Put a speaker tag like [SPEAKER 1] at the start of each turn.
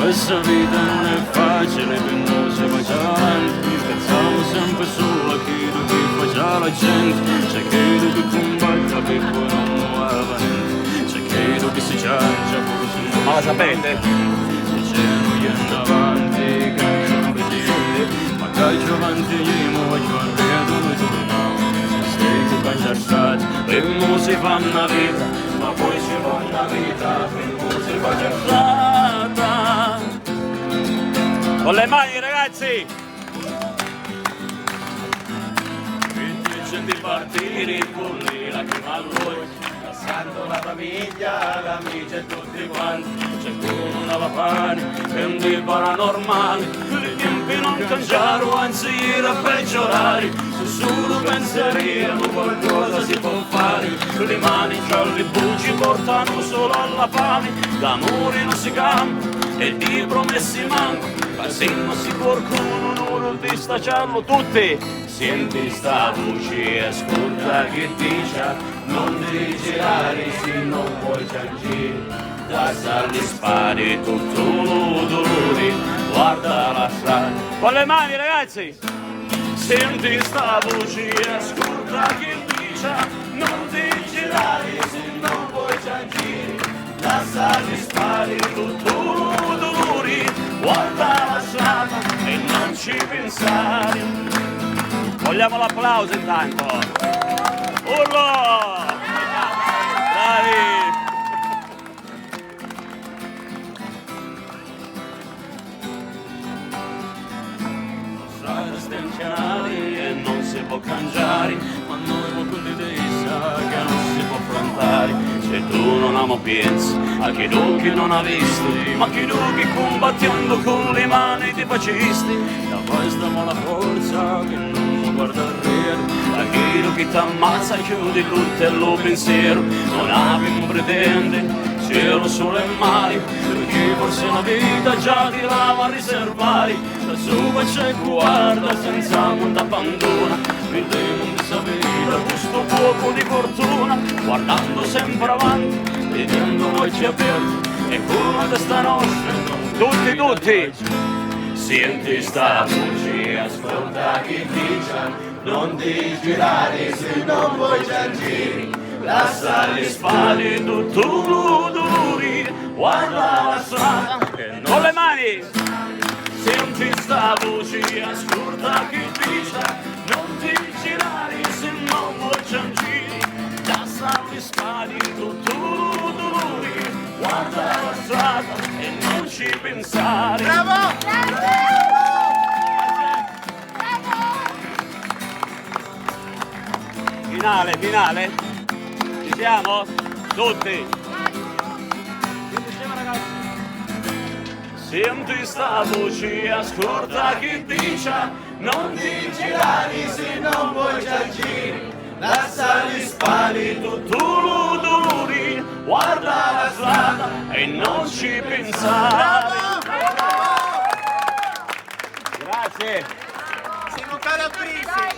[SPEAKER 1] Questa vita non è facile, quando si va già avanti. Pensiamo sempre solo a chi fa già la gente. C'è chi che combatta che poi non va avanti. C'è chi che si ciancia, forse
[SPEAKER 2] Ma la sapete?
[SPEAKER 1] Se noi andiamo avanti, che vedete. Ma calcio avanti, io mi voglio arrivare, noi torniamo. Se tu cangia strada, e mo si fa una vita, ma poi si fa una vita, e mo si fa già strada.
[SPEAKER 2] Con le mani, ragazzi!
[SPEAKER 1] Invece di partire con le lacrime a lui, lasciando la famiglia, l'amici e tutti quanti. C'è uno non aveva pane e un di paranormale. I tempi non cambiarono, anzi era peggiorare. Se solo penseremo qualcosa si può fare. Le mani tra le bugie portano solo alla fame. D'amore non si cambia e di promessi manco. Ma se non si qualcuno non ti stacciarlo tutti. Senti sta voce, ascolta che dice, non ti girare se non vuoi giangire. Lasciarli spari tutto l'odore, guarda la strada.
[SPEAKER 2] Con le mani, ragazzi!
[SPEAKER 1] Senti sta voce, ascolta che dice, non ti girare se non vuoi giangire. Lasciarli spari tutto l'odore, guarda la strada e non ci pensare.
[SPEAKER 2] Vogliamo l'applauso intanto! Urlo! Bravi!
[SPEAKER 1] Strada stenziali e non si può cangiare, ma noi con quell'idea che non si può affrontare. Se tu non amo pensi a chi tu che non ha visto, ma chi tu che combattendo con le mani ti facisti. Da questa la forza che non guarda al redo, a chi tu che ti ammazza chiudi tutto il tuo pensiero. Non abbiamo pretende cielo, sole e mare, perché forse la vita già ti lava a riservare. Da sopra c'è guarda senza mondo abbandona, vedremo di sapere questo fuoco di fortuna, guardando sempre avanti, vedendo occhi aperti e con la testa nostra.
[SPEAKER 2] Tutti!
[SPEAKER 1] Senti sta voce, ascolta che dice, non ti girare se non vuoi giangire. Lascia le spalle tutto l'odore, guarda la strada e
[SPEAKER 2] Con le mani!
[SPEAKER 1] senti sta voce, ascolta che dice, non ti girare se non vuoi giangire. Lascia le spalle tutto l'odore, guarda la strada e non ci pensare.
[SPEAKER 2] Finale! Ci siamo? Tutti!
[SPEAKER 1] Senti sta voce, ascolta che dice, non ti girare se non vuoi giangire. Lascia le spalle tutto l'odore, guarda la strada e non ci pensare.
[SPEAKER 2] Grazie!
[SPEAKER 3] Siamo calabresi!